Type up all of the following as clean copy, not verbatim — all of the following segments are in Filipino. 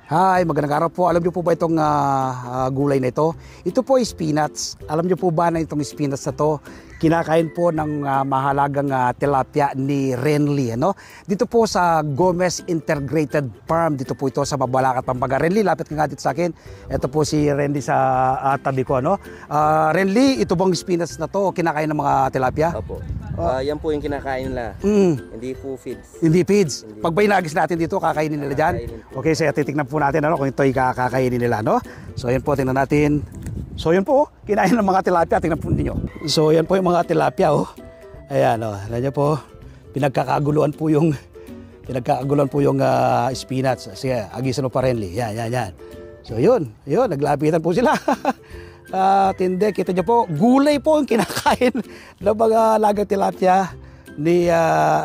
Hi, magandang araw po. Alam niyo po ba itong gulay na ito? Ito po ay spinach. Alam niyo po ba na itong spinach na to, kinakain po ng mahalagang tilapia ni Renly. Ano? Dito po sa Gomez Integrated Farm. Dito po ito sa Mabalacat, Pampanga. Renly, lapit ka nga dito sa akin. Ito po si Renly sa tabi ko. Ano? Renly, ito bang spinach na to, kinakain ng mga tilapia? Opo. Yan po yung kinakain nila. Hindi po feeds. Hindi feeds. Pag ba inagis natin dito, kakainin nila dyan? Okay, so titignan po natin kung ito ay kakainin nila. No? So yan po, tingnan natin. So yan po, kinain ng mga tilapia. Tingnan po ninyo. So yan po yung mga tilapia. Ayan, alam niyo po, pinagkakaguluhan po yung spinach. Sige, agisan mo pa Renly. Yan. So yun, naglapitan po sila. Tindi, kita niyo po, gulay po ang kinakain ng mga lagang tilapia ni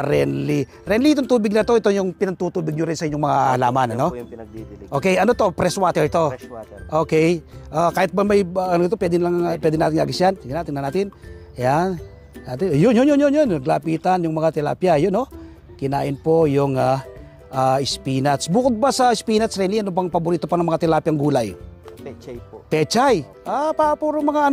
Renly. Renly, itong tubig na to, ito yung pinagtutubig nyo rin sa inyong mga halaman, ano? Ito po yung pinagdidilig. Okay, ano to? Fresh water ito? Fresh water. Okay. Kahit ba may, ano ito, pwede natin agis yan? Sige na, tingnan natin. Ayan. Yun. Naglapitan yung mga tilapia. Yun, no? Kinain po yung spinach. Bukod ba sa spinach, Renly, ano bang paborito pa ng mga tilapia gulay? Pechay po. Pechay. Puro mga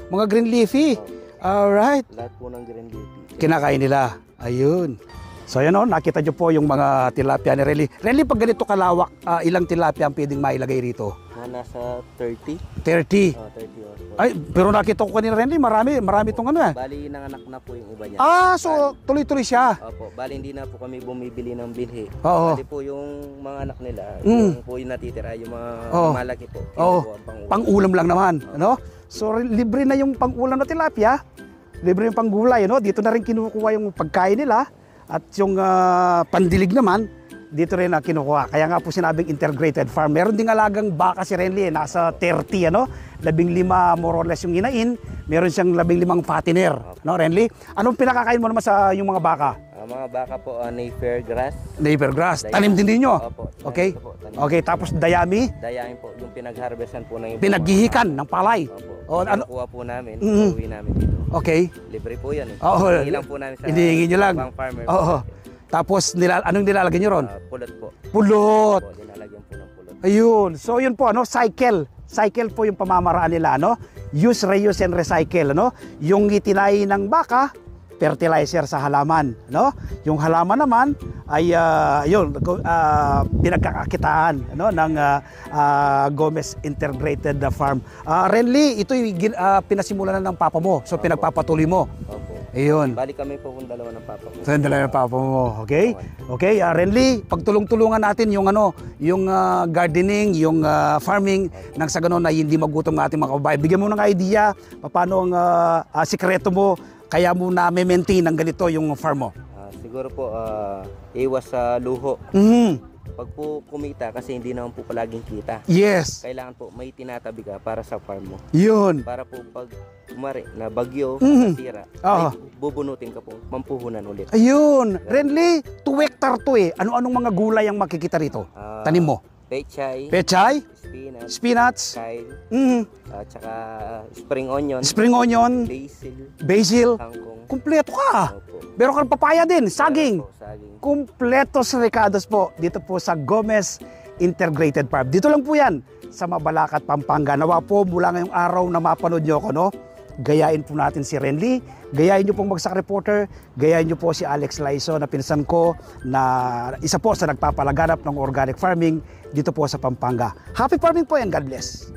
mga green leafy. Alright. Lahat po ng green leafy. Kinakain nila. Ayun. So yan nakita nyo po yung mga tilapia ni Renly. Renly, pag ganito kalawak, ilang tilapia ang pwedeng mailagay rito? Nasa 30. 30. 30 also. Ay, pero nakita ko kanina Renly, marami itong Bali, nanganak na po yung iba niya. So tuloy-tuloy siya. Opo. Bali, hindi na po kami bumibili ng bilhi. Oo. Bali po yung mga anak nila, yung po yung natitira, yung mga malaki po. Pang-ulam lang naman. Ano? So libre na yung pang-ulam na tilapia. Libre yung panggulay. Dito na rin kinukuha yung pagkain nila. At yung pandilig naman, dito rin na kinukuha. Kaya nga po sinabing integrated farm. Meron ding alagang baka si Renly, nasa 30, 15 more or less yung inain. Meron siyang 15 fattener, Renly? Anong pinakakain mo naman sa yung mga baka? Mga baka po, napier grass. Napier grass. Tanim din ninyo? Opo. Okay. Okay, tapos dayami? Dayami po, yung pinag-harvestan po ng pinaghihikan ng palay. Opo. Kuha po namin, uwi namin dito. Okay. Libre po yan. Hinihingi lang po namin sa nyo lang. farmer. Tapos anong nilalagay nyo ron? Pulot po. Pulot. Opo, nilalagyan po ng pulot. Ayun. So yun po, cycle. Cycle po yung pamamaraan nila, Use, reuse, and recycle, Yung itinay ng baka, fertilizer sa halaman, Yung halaman naman ay pinagkakakitaan, ng Gomez Integrated Farm. Renly, ito pinasimulan na ng papa mo, so pinagpapatuloy mo. Opo. Ayun. Bali kami po kung dalawa ng papa ko. So, dalawa ng papa mo, okay? Okay, Renly, pagtulong-tulungan natin yung gardening, yung farming, nang sa ganun na hindi magutom ng ating mga kababayan. Bigyan mo ng idea paano ang sikreto mo kaya mo na maintain ng ganito yung farm mo. Siguro po, iwas sa luho. Pag po kumita, kasi hindi naman po palaging kita. Yes. Kailangan po may tinatabi ka para sa farm mo. Yun. Para po pag kumari na bagyo, nasira, ay bubunutin ka po, mampuhunan ulit. Ayun. Renly, 2 hectare to Ano-anong mga gulay ang makikita rito? Tanim mo? Pechay, spinach, kale, at saka spring onion, basil, kangkong. Kumpleto ka. Opo. Meron kang papaya din, saging. Saging. Kumpletos ricados po dito po sa Gomez Integrated Farm. Dito lang po yan sa Mabalacat, Pampanga. Nawa po mula ngayong araw na mapanood nyo ako, gayain po natin si Renly, gayain nyo pong Bagsak Reporter, gayain nyo po si Alex Laiso na pinsan ko na isa po sa nagpapalaganap ng organic farming dito po sa Pampanga. Happy farming po and God bless.